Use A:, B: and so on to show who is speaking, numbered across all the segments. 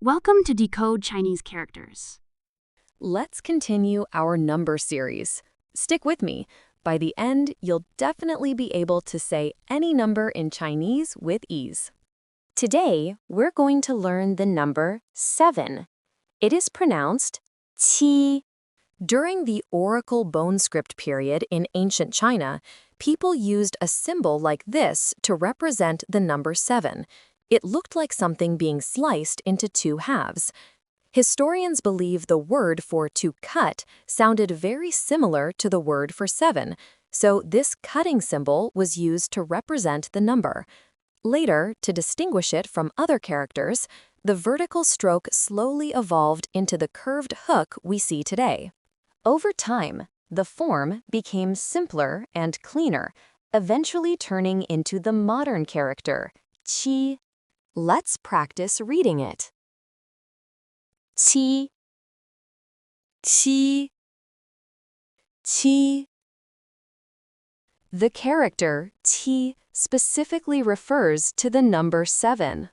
A: Welcome to Decode Chinese Characters.
B: Let's continue our number series. Stick with me. By the end, you'll definitely be able to say any number in Chinese with ease. Today, we're going to learn the number 7. It is pronounced qi. During the oracle bone script period in ancient China, people used a symbol like this to represent the number 7. It looked like something being sliced into two halves. Historians believe the word for to cut sounded very similar to the word for 7, so this cutting symbol was used to represent the number. Later, to distinguish it from other characters, the vertical stroke slowly evolved into the curved hook we see today. Over time, the form became simpler and cleaner, eventually turning into the modern character, qi. Let's practice reading it. Qi, qi, qi. The character qi specifically refers to the number 7.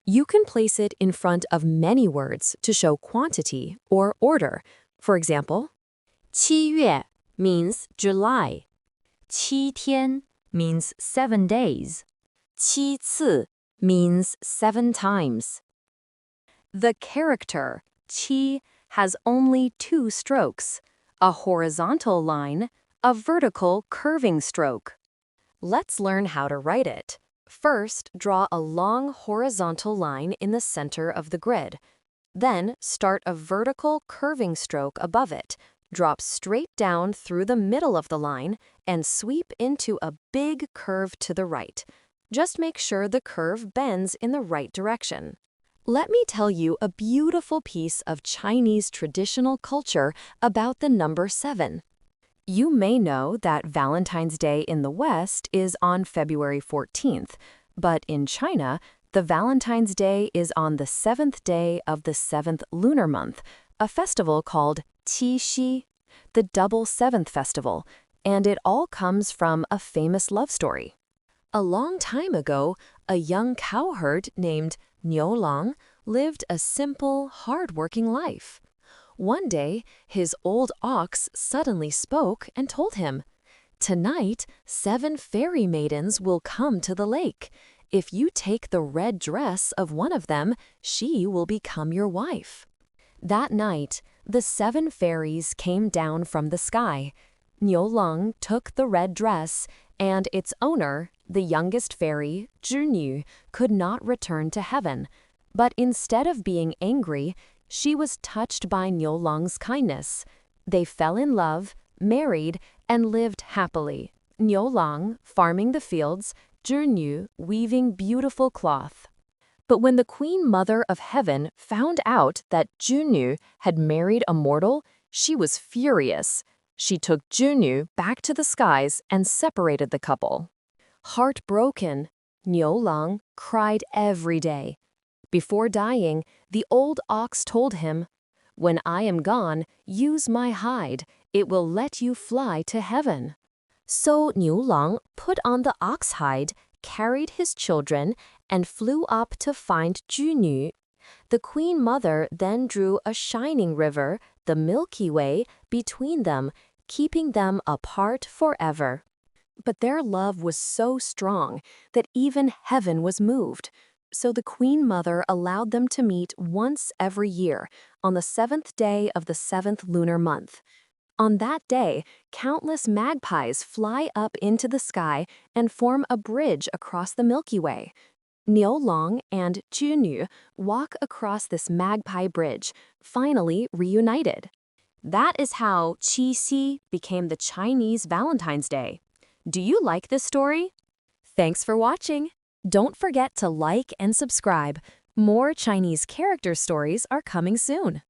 B: You can place it in front of many words to show quantity or order. For example, 七月 means July. 七天 means 7 days. 七次 means 7 times. The character qi has only 2 strokes, a horizontal line, a vertical curving stroke. Let's learn how to write it. First, draw a long horizontal line in the center of the grid. Then, start a vertical curving stroke above it. Drop straight down through the middle of the line and sweep into a big curve to the right. Just make sure the curve bends in the right direction. Let me tell you a beautiful piece of Chinese traditional culture about the number 7. You may know that Valentine's Day in the West is on February 14th, but in China, the Valentine's Day is on the 7th day of the 7th lunar month, a festival called Qixi, the double 7th festival, and it all comes from a famous love story. A long time ago, a young cowherd named Niu Lang lived a simple, hard-working life. One day, his old ox suddenly spoke and told him, "Tonight, 7 fairy maidens will come to the lake. If you take the red dress of one of them, she will become your wife." That night, the 7 fairies came down from the sky. Niu Lang took the red dress, and its owner, the youngest fairy, Zhinyu, could not return to heaven. But instead of being angry, she was touched by Niu Lang's kindness. They fell in love, married, and lived happily. Niu Lang farming the fields, Zhinyu weaving beautiful cloth. But when the Queen Mother of Heaven found out that Zhinyu had married a mortal, she was furious. She took Zhinyu back to the skies and separated the couple. Heartbroken, Niu Lang cried every day. Before dying, the old ox told him, "When I am gone, use my hide. It will let you fly to heaven." So Niu Lang put on the ox hide, carried his children, and flew up to find Zhinyu. The Queen Mother then drew a shining river, the Milky Way, between them, keeping them apart forever. But their love was so strong that even heaven was moved. So the Queen Mother allowed them to meet once every year, on the 7th day of the 7th lunar month. On that day, countless magpies fly up into the sky and form a bridge across the Milky Way. Niu Lang and Zhinyu walk across this magpie bridge, finally reunited. That is how Qixi became the Chinese Valentine's Day. Do you like this story? Thanks for watching. Don't forget to like and subscribe. More Chinese character stories are coming soon.